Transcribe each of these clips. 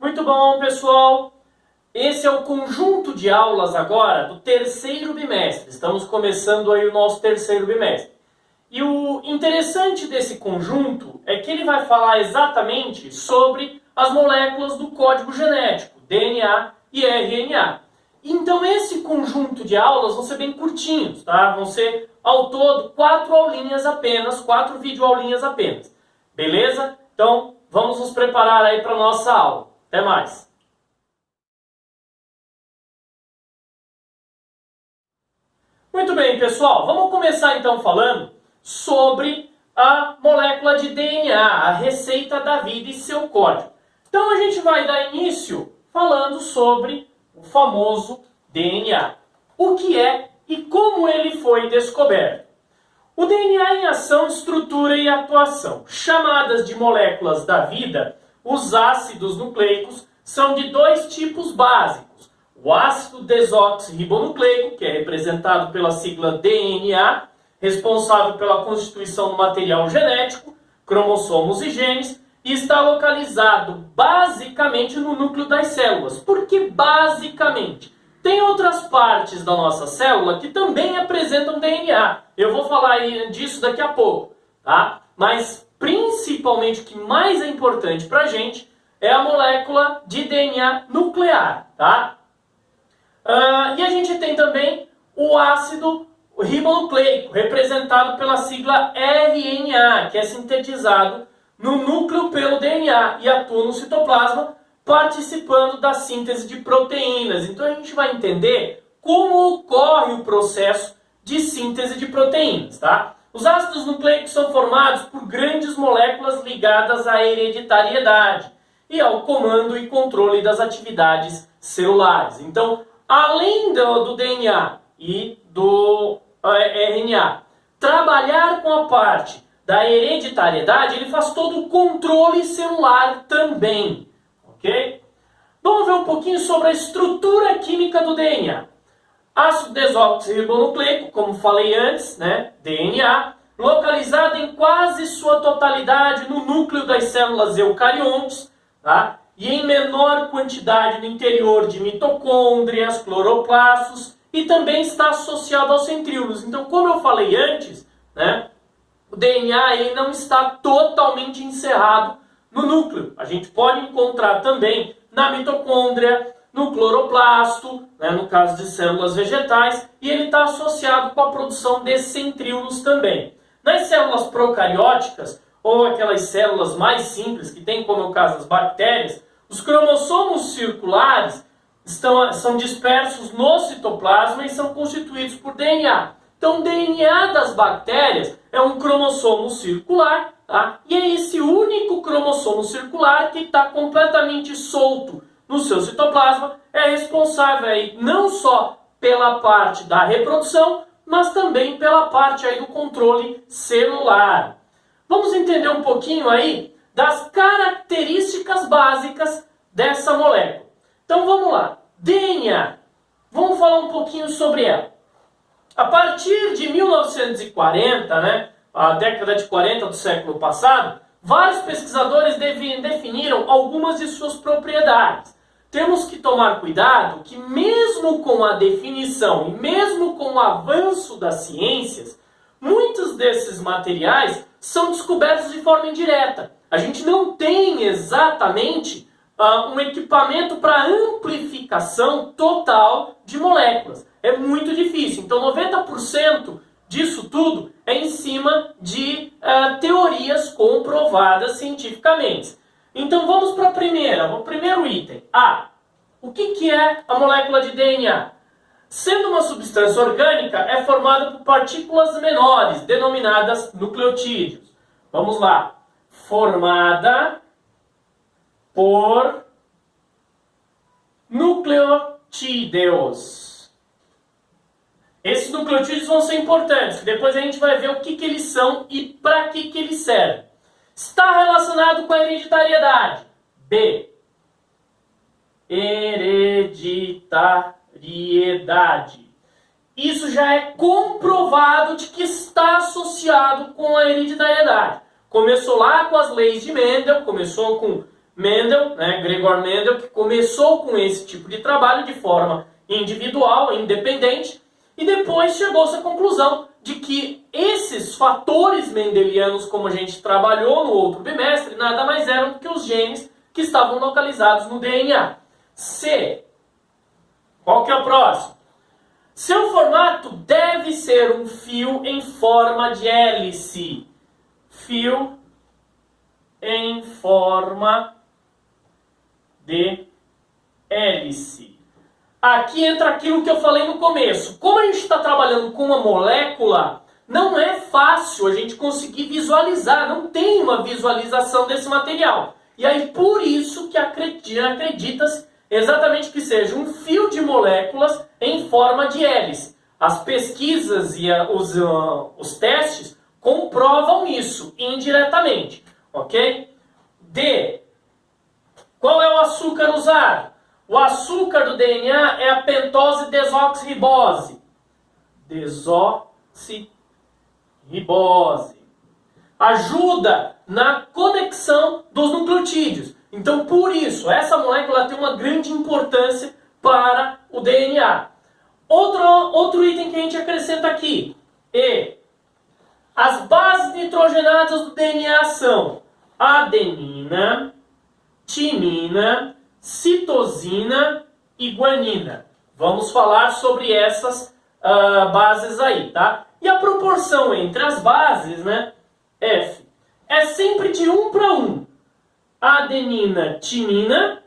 Muito bom, pessoal! Esse é o conjunto de aulas agora do terceiro bimestre. Estamos começando aí o nosso terceiro bimestre. E o interessante desse conjunto é que ele vai falar exatamente sobre as moléculas do código genético, DNA e RNA. Então esse conjunto de aulas vão ser bem curtinhos, tá? Vão ser ao todo 4 aulinhas apenas, 4 videoaulinhas apenas. Beleza? Então vamos nos preparar aí para a nossa aula. Até mais! Muito bem, pessoal. Vamos começar então falando sobre a molécula de DNA, a receita da vida e seu código. Então a gente vai dar início falando sobre o famoso DNA. O que é e como ele foi descoberto. O DNA em ação, estrutura e atuação. Chamadas de moléculas da vida, os ácidos nucleicos são de dois tipos básicos. O ácido desoxirribonucleico, que é representado pela sigla DNA, responsável pela constituição do material genético, cromossomos e genes, e está localizado basicamente no núcleo das células. Por que basicamente? Tem outras partes da nossa célula que também apresentam DNA. Eu vou falar disso daqui a pouco, tá? Mas principalmente o que mais é importante para a gente é a molécula de DNA nuclear, tá? E a gente tem também o ácido ribonucleico, representado pela sigla RNA, que é sintetizado no núcleo pelo DNA e atua no citoplasma, participando da síntese de proteínas. Então a gente vai entender como ocorre o processo de síntese de proteínas, tá? Os ácidos nucleicos são formados por grandes moléculas ligadas à hereditariedade e ao comando e controle das atividades celulares. Então, além do DNA e do RNA trabalhar com a parte da hereditariedade, ele faz todo o controle celular também. Ok? Vamos ver um pouquinho sobre a estrutura química do DNA. Ácido desoxirribonucleico, como falei antes, né? DNA, localizado em quase sua totalidade no núcleo das células eucariontes, tá? E em menor quantidade no interior de mitocôndrias, cloroplastos, e também está associado aos centríolos. Então, como eu falei antes, né? O DNA aí não está totalmente encerrado no núcleo. A gente pode encontrar também na mitocôndria, no cloroplasto, né, no caso de células vegetais, e ele está associado com a produção de centríolos também. Nas células procarióticas, ou aquelas células mais simples, que tem como é o caso das bactérias, os cromossomos circulares são dispersos no citoplasma e são constituídos por DNA. Então, o DNA das bactérias é um cromossomo circular, tá? E é esse único cromossomo circular que está completamente solto no seu citoplasma, é responsável aí não só pela parte da reprodução, mas também pela parte aí do controle celular. Vamos entender um pouquinho aí das características básicas dessa molécula. Então vamos lá. DNA. Vamos falar um pouquinho sobre ela. A partir de 1940, né, a década de 40 do século passado, vários pesquisadores definiram algumas de suas propriedades. Temos que tomar cuidado que mesmo com a definição e mesmo com o avanço das ciências, muitos desses materiais são descobertos de forma indireta. A gente não tem exatamente um equipamento para amplificação total de moléculas. É muito difícil. Então 90% disso tudo é em cima de teorias comprovadas cientificamente. Então vamos para o primeiro item. O que é a molécula de DNA? Sendo uma substância orgânica, é formada por partículas menores, denominadas nucleotídeos. Vamos lá. Formada por nucleotídeos. Esses nucleotídeos vão ser importantes, que depois a gente vai ver o que eles são e para que eles servem. Está relacionado com a hereditariedade. B. Hereditariedade. Isso já é comprovado de que está associado com a hereditariedade. Começou lá com as leis de Mendel, começou com Mendel, né, Gregor Mendel, que começou com esse tipo de trabalho de forma individual, independente, e depois chegou-se à conclusão de que esses fatores mendelianos, como a gente trabalhou no outro bimestre, nada mais eram do que os genes que estavam localizados no DNA. C. Qual que é o próximo? Seu formato deve ser um fio em forma de hélice. Fio em forma de hélice. Aqui entra aquilo que eu falei no começo. Como a gente está trabalhando com uma molécula, não é fácil a gente conseguir visualizar, não tem uma visualização desse material. E aí por isso que acredita-se exatamente que seja um fio de moléculas em forma de hélice. As pesquisas e os testes comprovam isso indiretamente, ok? D. Qual é o açúcar usado? O açúcar do DNA é a pentose desoxirribose. Desoxirribose. Ajuda na conexão dos nucleotídeos. Então, por isso, essa molécula tem uma grande importância para o DNA. Outro item que a gente acrescenta aqui. E. As bases nitrogenadas do DNA são adenina, timina, citosina e guanina. Vamos falar sobre essas bases aí, tá? E a proporção entre as bases, né? F. É sempre de 1 para 1. Adenina, timina,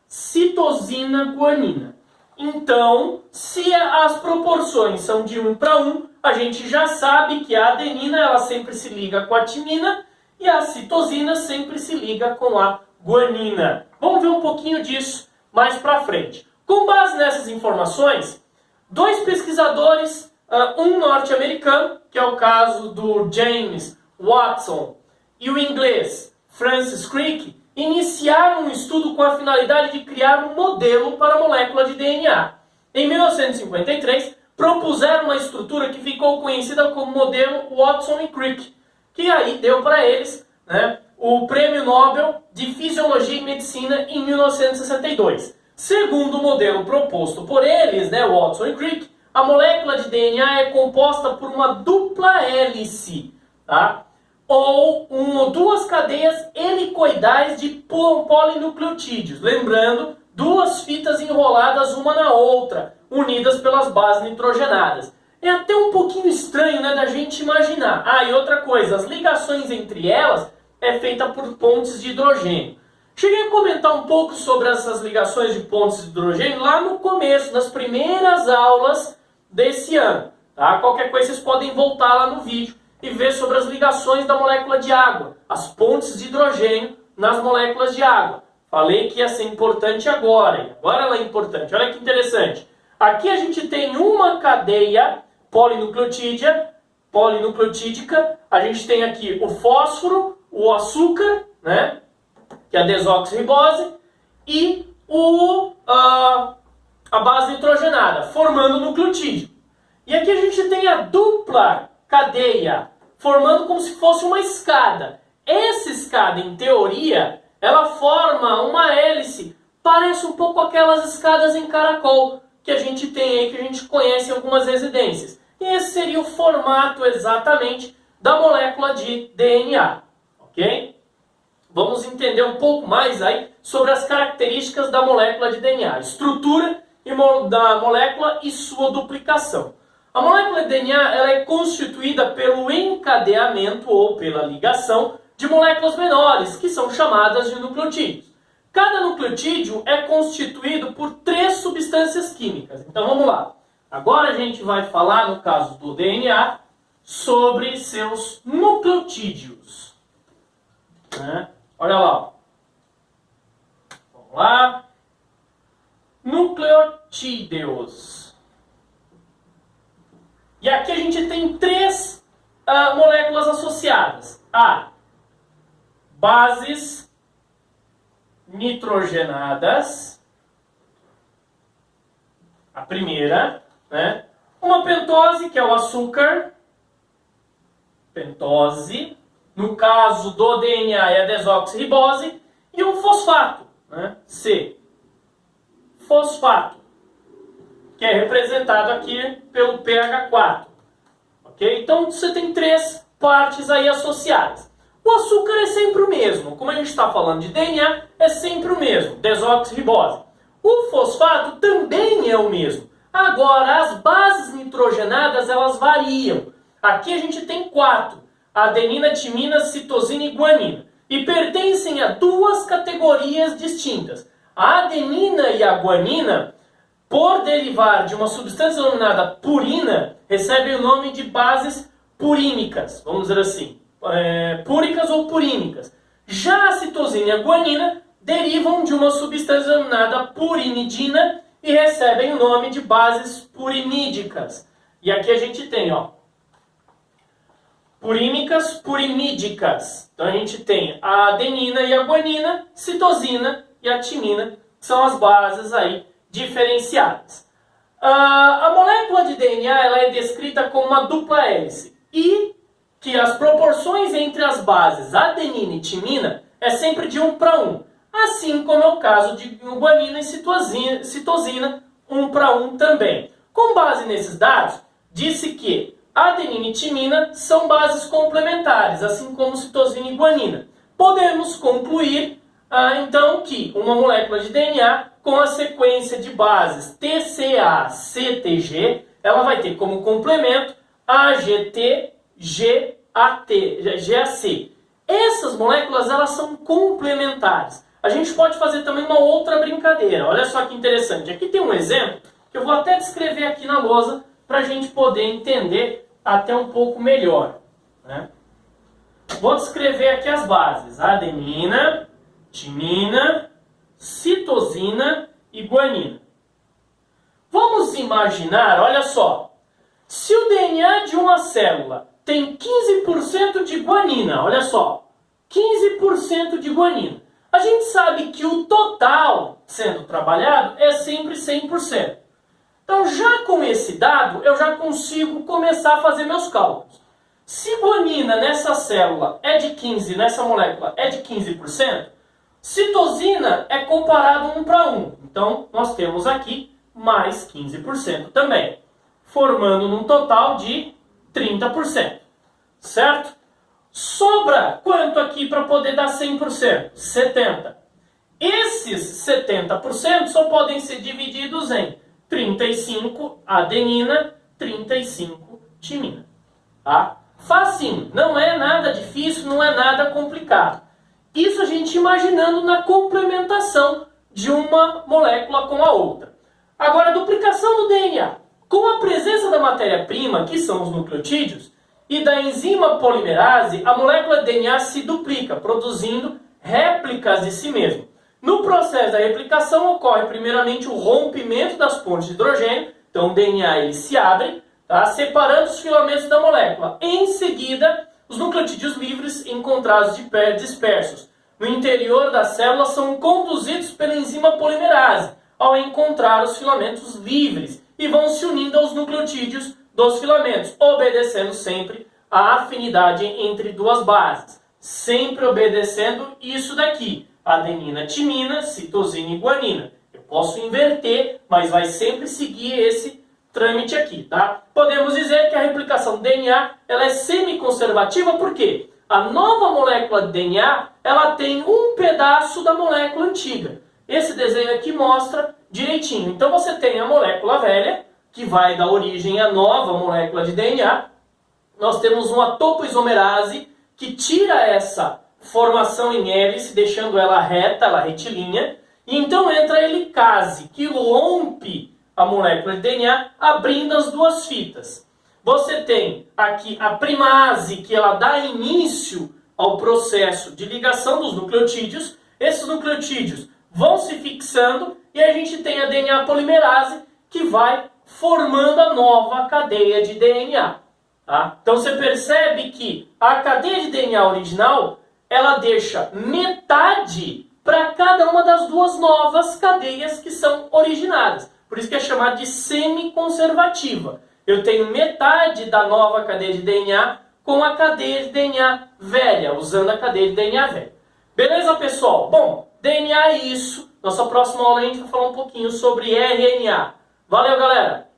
citosina, guanina. Então, se as proporções são de 1 para 1, a gente já sabe que a adenina ela sempre se liga com a timina e a citosina sempre se liga com a guanina. Vamos ver um pouquinho disso mais para frente. Com base nessas informações, dois pesquisadores, um norte-americano, que é o caso do James Watson, e o inglês Francis Crick, iniciaram um estudo com a finalidade de criar um modelo para a molécula de DNA. Em 1953, propuseram uma estrutura que ficou conhecida como modelo Watson e Crick, que aí deu para eles, né, o Prêmio Nobel de Fisiologia e Medicina em 1962. Segundo o modelo proposto por eles, né, Watson e Crick, a molécula de DNA é composta por uma dupla hélice, tá? Ou duas cadeias helicoidais de polinucleotídeos. Lembrando, duas fitas enroladas uma na outra, unidas pelas bases nitrogenadas. É até um pouquinho estranho, né, da gente imaginar. Ah, e outra coisa, as ligações entre elas é feita por pontes de hidrogênio. Cheguei a comentar um pouco sobre essas ligações de pontes de hidrogênio lá no começo, nas primeiras aulas desse ano. Tá? Qualquer coisa vocês podem voltar lá no vídeo e ver sobre as ligações da molécula de água, as pontes de hidrogênio nas moléculas de água. Falei que ia ser importante agora ela é importante. Olha que interessante. Aqui a gente tem uma cadeia polinucleotídica, a gente tem aqui o fósforo, o açúcar, né, que é a desoxirribose, e a base nitrogenada, formando o nucleotídeo. E aqui a gente tem a dupla cadeia, formando como se fosse uma escada. Essa escada, em teoria, ela forma uma hélice, parece um pouco aquelas escadas em caracol que a gente tem aí, que a gente conhece em algumas residências. E esse seria o formato exatamente da molécula de DNA, ok? Vamos entender um pouco mais aí sobre as características da molécula de DNA, estrutura da molécula e sua duplicação. A molécula de DNA ela é constituída pelo encadeamento ou pela ligação de moléculas menores, que são chamadas de nucleotídeos. Cada nucleotídeo é constituído por 3 substâncias químicas. Então vamos lá. Agora a gente vai falar, no caso do DNA, sobre seus nucleotídeos. Né? Olha lá. Vamos lá. Nucleotídeos. E aqui a gente tem 3 moléculas associadas. A. Bases nitrogenadas. A primeira, né? Uma pentose, que é o açúcar. Pentose. No caso do DNA é a desoxirribose. e um fosfato, né? C. Fosfato, que é representado aqui pelo pH4. Ok? Então você tem 3 partes aí associadas. O açúcar é sempre o mesmo. Como a gente está falando de DNA, é sempre o mesmo, desoxirribose. O fosfato também é o mesmo. Agora, as bases nitrogenadas, elas variam. Aqui a gente tem 4. Adenina, timina, citosina e guanina. E pertencem a 2 categorias distintas. A adenina e a guanina, por derivar de uma substância denominada purina, recebem o nome de bases purínicas, vamos dizer assim. Púricas ou purínicas. Já a citosina e a guanina derivam de uma substância denominada purinidina e recebem o nome de bases purinídicas. E aqui a gente tem, ó, purínicas, purinídicas. Então a gente tem a adenina e a guanina, citosina e a timina, que são as bases aí diferenciadas. A molécula de DNA ela é descrita como uma dupla hélice e que as proporções entre as bases adenina e timina é sempre de 1 para 1. Assim como é o caso de guanina e citosina, 1 para 1 também. Com base nesses dados, disse que adenina e timina são bases complementares, assim como citosina e guanina. Podemos concluir, então, que uma molécula de DNA com a sequência de bases TCA-CTG, ela vai ter como complemento AGT, GAC. Essas moléculas elas são complementares. A gente pode fazer também uma outra brincadeira. Olha só que interessante. Aqui tem um exemplo que eu vou até descrever aqui na lousa para a gente poder entender até um pouco melhor, né? Vou descrever aqui as bases. Adenina, timina, citosina e guanina. Vamos imaginar, olha só. Se o DNA de uma célula tem 15% de guanina, olha só, 15% de guanina. A gente sabe que o total sendo trabalhado é sempre 100%. Então, já com esse dado, eu já consigo começar a fazer meus cálculos. Se guanina nessa célula é de 15%, nessa molécula é de 15%, citosina é comparado 1 para 1. Então, nós temos aqui mais 15% também, formando um total de 30%, certo? Sobra quanto aqui para poder dar 100%? 70%. Esses 70% só podem ser divididos em 35 adenina, 35 timina. Tá? Facinho, não é nada difícil, não é nada complicado. Isso a gente imaginando na complementação de uma molécula com a outra. Agora, a duplicação do DNA. Com a presença da matéria-prima, que são os nucleotídeos, e da enzima polimerase, a molécula de DNA se duplica, produzindo réplicas de si mesma. No processo da replicação ocorre primeiramente o rompimento das pontes de hidrogênio, então o DNA ele se abre, tá, separando os filamentos da molécula. Em seguida, os nucleotídeos livres encontrados de pé dispersos no interior da célula são conduzidos pela enzima polimerase ao encontrar os filamentos livres e vão se unindo aos nucleotídeos dos filamentos, obedecendo sempre a afinidade entre duas bases. Sempre obedecendo isso daqui, adenina, timina, citosina e guanina. Eu posso inverter, mas vai sempre seguir esse trâmite aqui, tá? Podemos dizer que a replicação do DNA ela é semi-conservativa, porque a nova molécula de DNA ela tem um pedaço da molécula antiga. Esse desenho aqui mostra direitinho. Então você tem a molécula velha, que vai dar origem à nova molécula de DNA. Nós temos uma topoisomerase que tira essa formação em hélice, deixando ela reta, ela retilínea. E então entra a helicase, que rompe a molécula de DNA, abrindo as duas fitas. Você tem aqui a primase, que ela dá início ao processo de ligação dos nucleotídeos. Esses nucleotídeos vão se fixando e a gente tem a DNA polimerase, que vai formando a nova cadeia de DNA. Tá? Então você percebe que a cadeia de DNA original ela deixa metade para cada uma das duas novas cadeias que são originadas. Por isso que é chamada de semi-conservativa. Eu tenho metade da nova cadeia de DNA com a cadeia de DNA velha, usando a cadeia de DNA velha. Beleza, pessoal? Bom, é isso. Nossa próxima aula a gente vai falar um pouquinho sobre RNA. Valeu, galera!